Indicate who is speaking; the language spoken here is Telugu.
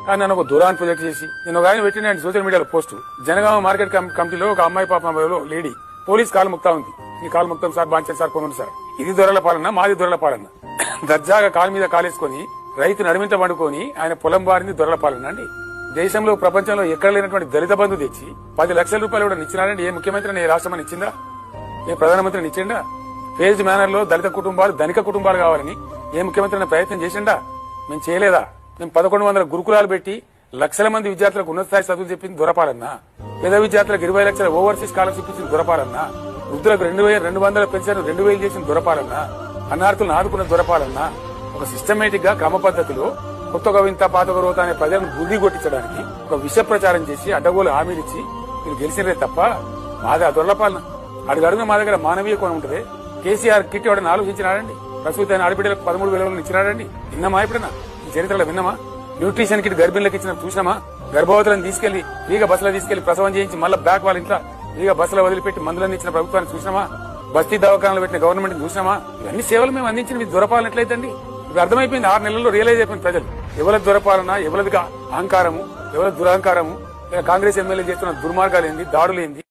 Speaker 1: కానీ నన్ను ఒక దూరాన్ని ప్రొజెక్ట్ చేసి నేను ఒక ఆయన పెట్టిన సోషల్ మీడియాలో పోస్ట్ జనగామ మార్కెట్ కమిటీలో ఒక అమ్మాయి పాప లేడీ పోలీస్ కాలు ముక్తా ఉంది. ఈ కాలు ముక్తాం సార్, బాంచండి సార్, కొనండి సార్. ఇది దొరల పాలన, మాది దొరల పాలన. దర్జాగా కాలు మీద కాలేసుకొని రైతు నడిమింట పండుకొని ఆయన పొలం బారింది దొరల పాలన అండి. దేశంలో ప్రపంచంలో ఎక్కడ లేనటువంటి దళిత బంధు తెచ్చి 10 లక్షల రూపాయలు కూడా ఇచ్చినారండి. ఏ ముఖ్యమంత్రిని ఏ రాష్ట్రమని ఇచ్చిందా? ఏ ప్రధానమంత్రిని ఇచ్చిండా? ఫేజ్డ్ మేనర్ లో దళిత కుటుంబాలు ధనిక కుటుంబాలు కావాలని ఏ ముఖ్యమంత్రి ప్రయత్నం చేసిండా? మేము చేయలేదా? మేము 1100 గురుకులాలు పెట్టి లక్షల మంది విద్యార్థులకు ఉన్నత స్థాయి చదువులు చెప్పింది దొరపాలన్నా? పేద విద్యార్థులకు 20 లక్షల ఓవర్సీస్ స్కాలర్షిప్ ఇచ్చింది దొరపాలన్నా? వృద్ధులకు 2200 పెన్షన్ 2000 చేసిన దొరపాలన్నా? అన్నార్థులను ఆదుకున్న దొరపాలన్నా? ఒక సిస్టమేటిక్ గా క్రమ పద్ధతిలో కొత్తగా వింత పాతక రోత అనే ప్రజలను బుద్ధి కొట్టించడానికి ఒక విష ప్రచారం చేసి అడ్డగోలు హామీలిచ్చి మీరు గెలిచినరే తప్ప మాది ఆ దొరపాలన. అడుగడుగున మా దగ్గర మానవీయ కోణం ఉంటుంది. కేసీఆర్ కిట్ ఎవడని ఆలోచించినాడండి? ప్రస్తుత ఆడబిడ్డలకు 13,000 ఇచ్చినాడండి? విన్నామా? ఎప్పుడన్నా ఈ చరిత్రలో విన్నామా? న్యూట్రిషన్ కిట్ గర్భిణులకు ఇచ్చిన చూసినామా? గర్భవతులను తీసుకెళ్లి ఫ్రీగా బస్సులో తీసుకెళ్లి ప్రసవం చేయించి మళ్ళీ బ్యాక్ వాళ్ళ ఇంట్లో ఫ్రీగా బస్సులో వదిలిపెట్టి మందులను ఇచ్చిన ప్రభుత్వాన్ని చూసినామా? బస్తీ దవాఖానాలు పెట్టిన గవర్నమెంట్ చూసినామా? ఇవన్నీ సేవలు మేము అందించిన మీరు దొరపాలన ఎట్లయితండి? ఇప్పుడు అర్థమైపోయింది. 6 నెలల్లో రియలైజ్ అయిపోయింది ప్రజలు ఎవరి దొరపాలన, ఎవరిదిగా అహంకారము, ఎవరి దురహంకారము, కాంగ్రెస్ ఎమ్మెల్యే చేస్తున్న దుర్మార్గాలు ఏంది, దాడులు ఏంది.